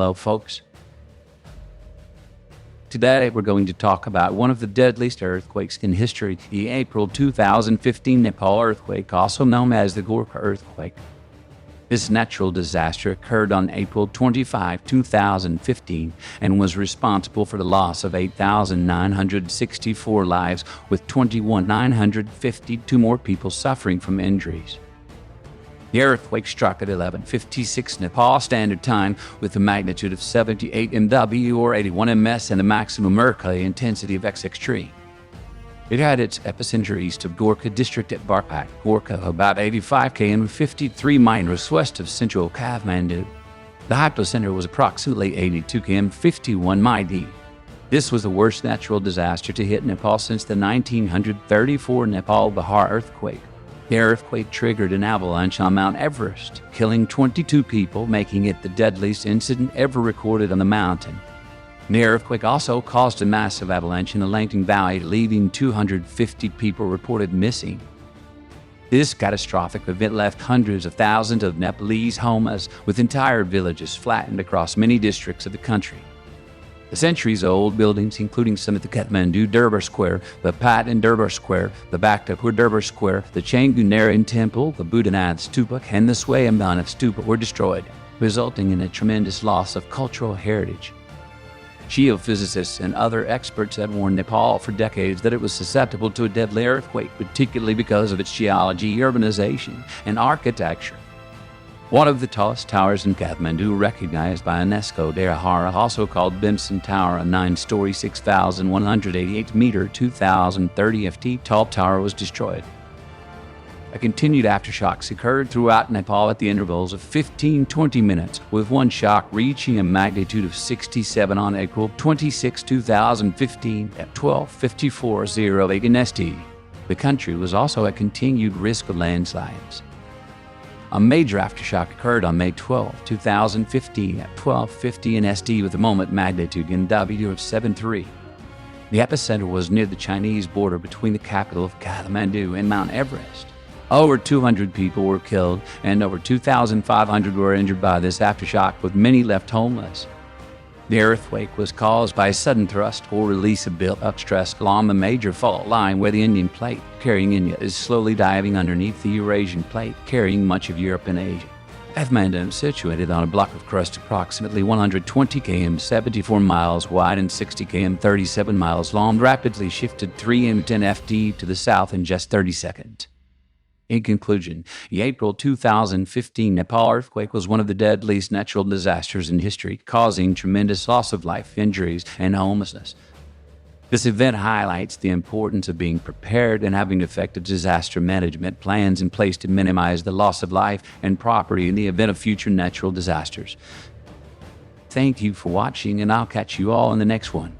Hello, folks. Today, we're going to talk about one of the deadliest earthquakes in history, the April 2015 Nepal earthquake, also known as the Gorkha earthquake. This natural disaster occurred on April 25, 2015, and was responsible for the loss of 8,964 lives, with 21,952 more people suffering from injuries. The earthquake struck at 11:56 Nepal Standard Time with a magnitude of 78 MW or 81 ms and a maximum Mercalli Intensity of X extreme. It had its epicenter east of Gorkha district at Barpak, Gorkha, about 85 km 53 miles west of central Kathmandu. The hypocenter was approximately 82 km 51 miles. This was the worst natural disaster to hit Nepal since the 1934 Nepal Bihar earthquake. The earthquake triggered an avalanche on Mount Everest, killing 22 people, making it the deadliest incident ever recorded on the mountain. The earthquake also caused a massive avalanche in the Langtang Valley, leaving 250 people reported missing. This catastrophic event left hundreds of thousands of Nepalese homeless, with entire villages flattened across many districts of the country. The centuries-old buildings, including some at the Kathmandu Durbar Square, the Patan Durbar Square, the Bhaktapur Durbar Square, the Changunaran Temple, the Buddhanath Stupa, and the Swayambhanath Stupa were destroyed, resulting in a tremendous loss of cultural heritage. Geophysicists and other experts had warned Nepal for decades that it was susceptible to a deadly earthquake, particularly because of its geology, urbanization, and architecture. One of the tallest towers in Kathmandu, recognized by UNESCO Derahara, also called Bimson Tower, a 9-story, 6,188-meter, 2,030 ft tall tower, was destroyed. A continued aftershocks occurred throughout Nepal at the intervals of 15-20 minutes, with one shock reaching a magnitude of 67 on April 26, 2015 at 12:54:08 in ST. The country was also at continued risk of landslides. A major aftershock occurred on May 12, 2015 at 12:50 in ST with a moment magnitude in W of 7.3. The epicenter was near the Chinese border between the capital of Kathmandu and Mount Everest. Over 200 people were killed and over 2,500 were injured by this aftershock, with many left homeless. The earthquake was caused by a sudden thrust or release of built-up stress along the major fault line where the Indian plate carrying India is slowly diving underneath the Eurasian plate carrying much of Europe and Asia. Kathmandu, situated on a block of crust approximately 120 km 74 miles wide and 60 km 37 miles long, rapidly shifted 3 m 10 FD to the south in just 30 seconds. In conclusion, the April 2015 Nepal earthquake was one of the deadliest natural disasters in history, causing tremendous loss of life, injuries, and homelessness. This event highlights the importance of being prepared and having effective disaster management plans in place to minimize the loss of life and property in the event of future natural disasters. Thank you for watching, and I'll catch you all in the next one.